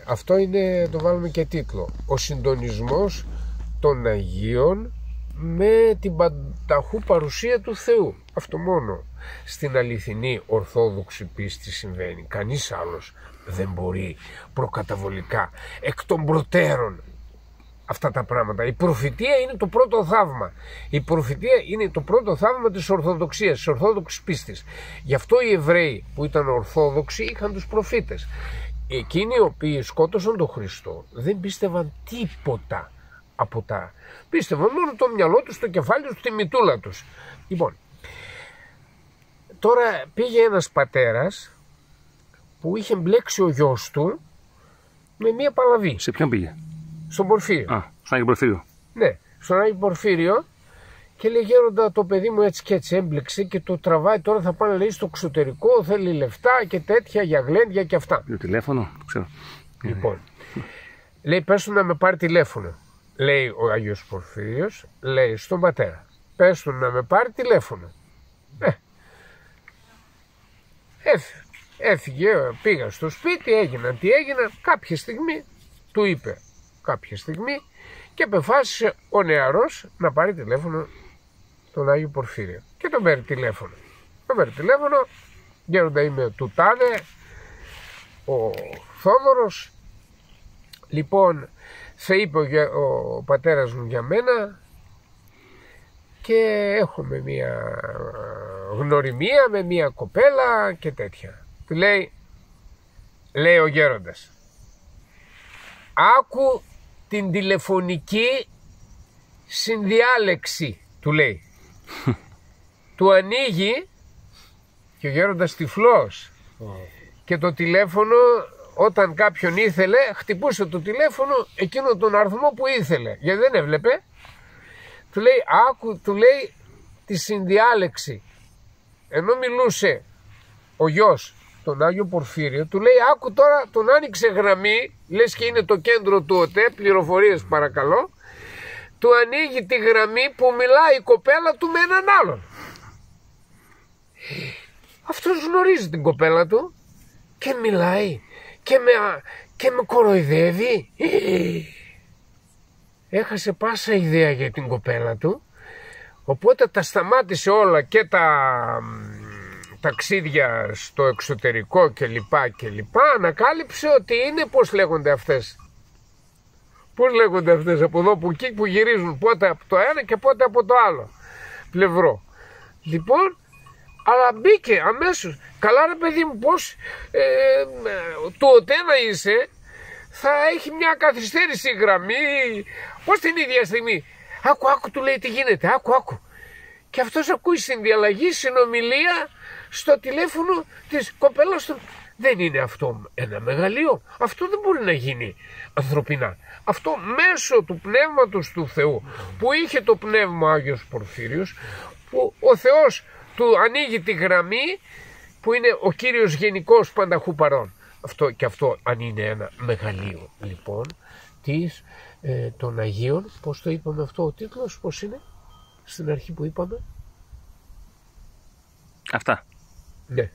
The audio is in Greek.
Αυτό είναι, το βάλουμε και τίτλο, ο συντονισμός των Αγίων με την πανταχού παρουσία του Θεού. Αυτό μόνο στην αληθινή ορθόδοξη πίστη συμβαίνει. Κανείς άλλος δεν μπορεί προκαταβολικά, εκ των προτέρων, αυτά τα πράγματα. Η προφητεία είναι το πρώτο θαύμα. Η προφητεία είναι το πρώτο θαύμα της Ορθοδοξίας, της Ορθόδοξης πίστης. Γι' αυτό οι Εβραίοι που ήταν Ορθόδοξοι είχαν τους προφήτες. Εκείνοι οι οποίοι σκότωσαν τον Χριστό δεν πίστευαν τίποτα από τα... Πίστευαν μόνο το μυαλό τους, το κεφάλι τους, τη μητούλα τους. Λοιπόν, τώρα πήγε ένας πατέρας που είχε μπλέξει ο γιος του με μία παλαβή. Σε ποιον πήγε? Στον Πορφύριο. Α, στον Άγιο Πορφύριο. Ναι, στον Άγιο Πορφύριο, και λέει: Γέροντα, το παιδί μου έτσι και έτσι έμπλεξε και το τραβάει. Τώρα θα πάνε, λέει, στο εξωτερικό, θέλει λεφτά και τέτοια για γλέντια και αυτά. Για τηλέφωνο, το ξέρω. Λοιπόν, λέει: πες του να με πάρει τηλέφωνο. Λέει ο Άγιος Πορφύριος, λέει στον πατέρα: πες του να με πάρει τηλέφωνο. Έφυγε, πήγα στο σπίτι, έγιναν τι έγιναν. Κάποια στιγμή του είπε κάποια στιγμή και αποφάσισε ο νεαρός να πάρει τηλέφωνο τον Άγιο Πορφύριο. Και τον παίρνει τηλέφωνο. Τον παίρνει τηλέφωνο: γέροντα, είμαι του τάδε, ο Θόδωρος. Λοιπόν, σε είπε ο πατέρας μου για μένα και έχουμε μια γνωριμία με μια κοπέλα και τέτοια. Του λέει ο γέροντας: άκου την τηλεφωνική συνδιάλεξη, του λέει. Του ανοίγει και ο γέροντας τυφλός. Και το τηλέφωνο, όταν κάποιον ήθελε, χτυπούσε το τηλέφωνο εκείνο τον αριθμό που ήθελε, γιατί δεν έβλεπε. Του λέει: άκου, του λέει, τη συνδιάλεξη. Ενώ μιλούσε ο γιος τον Άγιο Πορφύριο, του λέει: άκου τώρα, τον άνοιξε γραμμή, λες και είναι το κέντρο του ΟΤΕ, πληροφορίες παρακαλώ. Του ανοίγει τη γραμμή που μιλάει η κοπέλα του με έναν άλλον. Αυτός γνωρίζει την κοπέλα του και μιλάει και με κοροϊδεύει. Έχασε πάσα ιδέα για την κοπέλα του, οπότε τα σταμάτησε όλα και τα ταξίδια στο εξωτερικό και λοιπά και λοιπά. Ανακάλυψε ότι είναι, πώς λέγονται αυτές από εδώ που εκεί που γυρίζουν, πότε από το ένα και πότε από το άλλο πλευρό. Λοιπόν, αλλά μπήκε αμέσως. Καλά ρε παιδί μου, πως το ΟΤΕ να είσαι, θα έχει μια καθυστέρηση γραμμή, πως την ίδια στιγμή. Άκου, του λέει τι γίνεται, άκου. Και αυτός ακούει συνδιαλλαγή, συνομιλία στο τηλέφωνο της κοπέλας του. Δεν είναι αυτό ένα μεγαλείο? Αυτό δεν μπορεί να γίνει ανθρωπινά. Αυτό μέσω του Πνεύματος του Θεού, που είχε το πνεύμα ο Άγιος Πορφύριος, που ο Θεός του ανοίγει τη γραμμή, που είναι ο Κύριος γενικός πανταχού παρών. Αυτό αν είναι ένα μεγαλείο λοιπόν των Αγίων. Πώς το είπαμε αυτό, ο τίτλος πώς είναι στην αρχή που είπαμε? Αυτά. Ναι.